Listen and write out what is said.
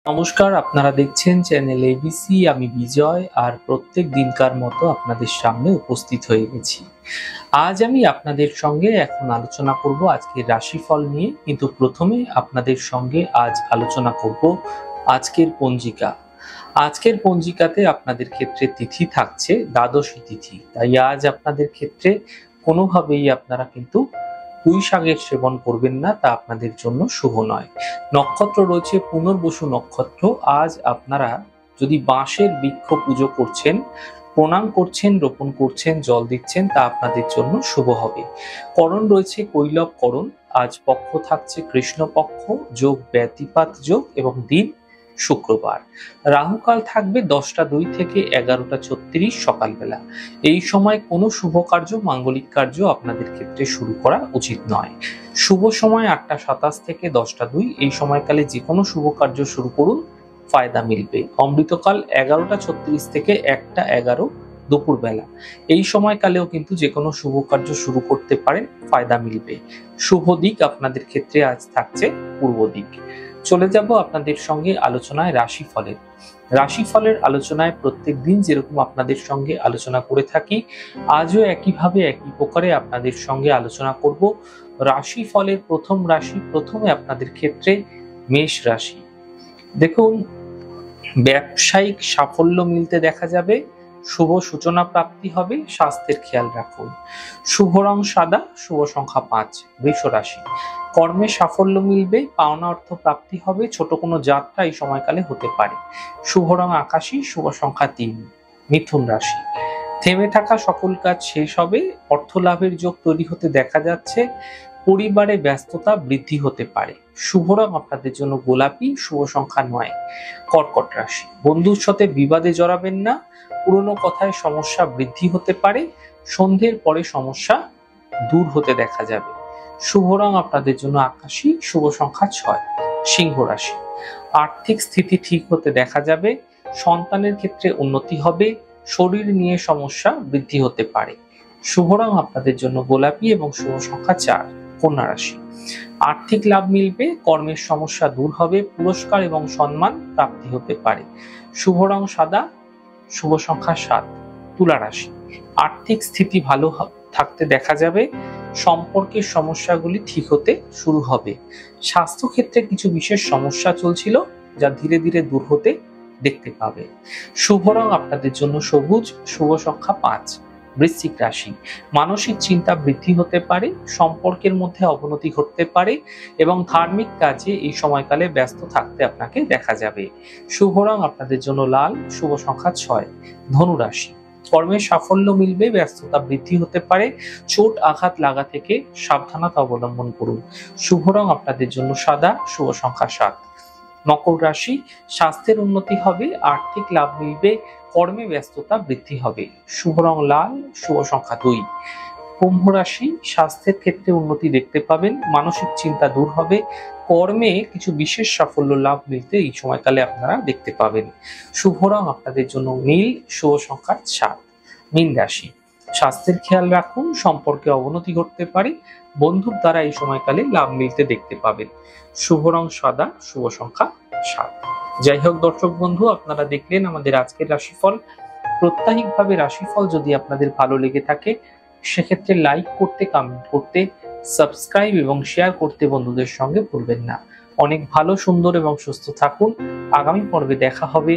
নমস্কার, আপনারা দেখছেন চ্যানেল এবিসি। আমি বিজয়, আর প্রত্যেক দিনকার মতো আপনাদের সামনে উপস্থিত হয়ে গেছি। আজ আমি আপনাদের সঙ্গে এখন আলোচনা করব আজকের রাশিফল নিয়ে, কিন্তু প্রথমে আপনাদের সঙ্গে আজ আলোচনা করব আজকের পঞ্জিকা। আজকের পঞ্জিকাতে আপনাদের ক্ষেত্রে তিথি থাকছে দ্বাদশী তিথি, তাই আজ আপনাদের ক্ষেত্রে কোনোভাবেই আপনারা কিন্তু পুঁই শাকের সেবন করবেন না, তা আপনাদের জন্য শুভ নয়। নক্ষত্র রয়েছে পুনর্বসু নক্ষত্র। আজ আপনারা যদি বাঁশের বৃক্ষ পুজো করছেন, প্রণাম করছেন, রোপণ করছেন, জল দিচ্ছেন, তা আপনাদের জন্য শুভ হবে। করণ রয়েছে কৈলব করণ। আজ পক্ষ থাকছে কৃষ্ণপক্ষ, যোগ ব্যতিপাত যোগ এবং দিন শুক্রবার। রাহুকাল থাকবে 10টা 2 থেকে 11টা 36 সকালবেলা। এই সময় কোনো শুভ কার্য, মাঙ্গলিক কার্য আপনাদের ক্ষেত্রে শুরু করা উচিত নয়। শুভ সময় 8টা 27 থেকে 10টা 2। এই সময়কালে যে কোনো শুভ কার্য শুরু করুন, ফায়দা মিলবে। অমৃতকাল 11টা 36 থেকে 1টা 11 দুপুরবেলা। এই সময়কালেও কিন্তু যে কোনো শুভ কার্য শুরু করতে পারেন, ফায়দা মিলবে। শুভ দিক আপনাদের ক্ষেত্রে আজ থাকছে পূর্ব দিক। চলে যাব আপনাদের সঙ্গে আলোচনায় রাশিফলের। রাশিফলের আলোচনায় প্রত্যেক দিন যেরকম আপনাদের সঙ্গে আলোচনা করে থাকি, আজও একইভাবে একই প্রকারে আপনাদের সঙ্গে আলোচনা করব। রাশিফলের প্রথম রাশি, প্রথমে আপনাদের ক্ষেত্রে মেষ রাশি। দেখুন, ব্যবসায়িক সাফল্য মিলতে দেখা যাবে, শুভ সূচনা প্রাপ্তি হবে, স্বাস্থ্যের খেয়াল রাখুন। শুভ রং সাদা, শুভ সংখ্যা 5। বৃষ রাশি, কর্মে সাফল্য মিলবে, পাওনা অর্থ প্রাপ্তি হবে, ছোট কোনো যাত্রা এই সময়কালে হতে পারে। শুভ রং আকাশী, শুভ সংখ্যা 3। মিথুন রাশি, থেমে থাকা সকল কাজ শেষ হবে, অর্থ লাভের যোগ তৈরি হতে দেখা যাচ্ছে, পরিবারে ব্যস্ততা বৃদ্ধি হতে পারে। শুভ রং আপনাদের জন্য গোলাপি, শুভ সংখ্যা 9। কর্কট রাশি, বন্ধুর সাথে বিবাদে জড়াবেন না, পুরনো কথায় সমস্যা বৃদ্ধি হতে পারে, সন্ধ্যের পরে সমস্যা দূর হতে দেখা যাবে। শুভ রং আপনাদের জন্য আকাশী, শুভ সংখ্যা 6। সিংহ রাশি, আর্থিক স্থিতি ঠিক হতে দেখা যাবে, সন্তানের ক্ষেত্রে উন্নতি হবে, শরীর নিয়ে সমস্যা বৃদ্ধি হতে পারে। শুভ রং আপনাদের জন্য গোলাপি এবং শুভ সংখ্যা 4। কন্যা রাশি, আর্থিক লাভ মিলবে, কর্মের সমস্যা দূর হবে, পুরস্কার এবং সম্মান প্রাপ্তি হতে পারে। শুভ রং সাদা, শুভ সংখ্যা 7। তুলা রাশি, আর্থিক স্থিতি ভালো থাকতে দেখা যাবে, সম্পর্কের সমস্যাগুলি ঠিক হতে শুরু হবে। স্বাস্থ্য ক্ষেত্রে কিছু বিশেষ সমস্যা চলছিল, যা ধীরে ধীরে দূর হতে দেখতে পাবে। শুভ রং আপনাদের জন্য সবুজ, শুভ সংখ্যা 5। বৃশ্চিক রাশি, মানসিক চিন্তা বৃদ্ধি হতে পারে, সম্পর্কের মধ্যে অবনতি ঘটতে পারে এবং ধার্মিক কাজে এই সময়কালে ব্যস্ত থাকতে আপনাকে দেখা যাবে। শুভ রং আপনাদের জন্য লাল, শুভ সংখ্যা 6। ধনু রাশি, কর্মের সাফল্য মিলবে, ব্যস্ততা বৃদ্ধি হতে পারে, চোট আঘাত লাগা থেকে সাবধানতা অবলম্বন করুন। শুভ রং আপনাদের জন্য সাদা, শুভ সংখ্যা 7। মকর রাশি, স্বাস্থ্যের উন্নতি হবে, আর্থিক লাভ মিলবে, কর্মে ব্যস্ততা বৃদ্ধি হবে। শুভ রং লাল, শুভ সংখ্যা 2। কুম্ভ রাশি, স্বাস্থ্যের ক্ষেত্রে উন্নতি দেখতে পাবেন, মানসিক চিন্তা দূর হবে, কর্মে কিছু বিশেষ সাফল্য লাভ মিলতে এই সময়কালে আপনারা দেখতে পাবেন। শুভ রং আপনাদের জন্য নীল, শুভ সংখ্যা 7। মীন রাশি, স্বাস্থ্যের খেয়াল রাখুন, সম্পর্কে অবনতি ঘটতে পারে, বন্ধুর দ্বারা এই সময়কালে লাভ মিলতে দেখতে পাবেন। শুভ রং সাদা, শুভ সংখ্যা 7। যাই হোক দর্শক বন্ধু, আপনারা দেখলেন আমাদের আজকের রাশিফল। প্রত্যাহিকভাবে রাশিফল যদি আপনাদের ভালো লেগে থাকে, সেক্ষেত্রে লাইক করতে, কমেন্ট করতে, সাবস্ক্রাইব এবং শেয়ার করতে বন্ধুদের সঙ্গে ভুলবেন না। অনেক ভালো, সুন্দর এবং সুস্থ থাকুন। আগামী পর্বে দেখা হবে।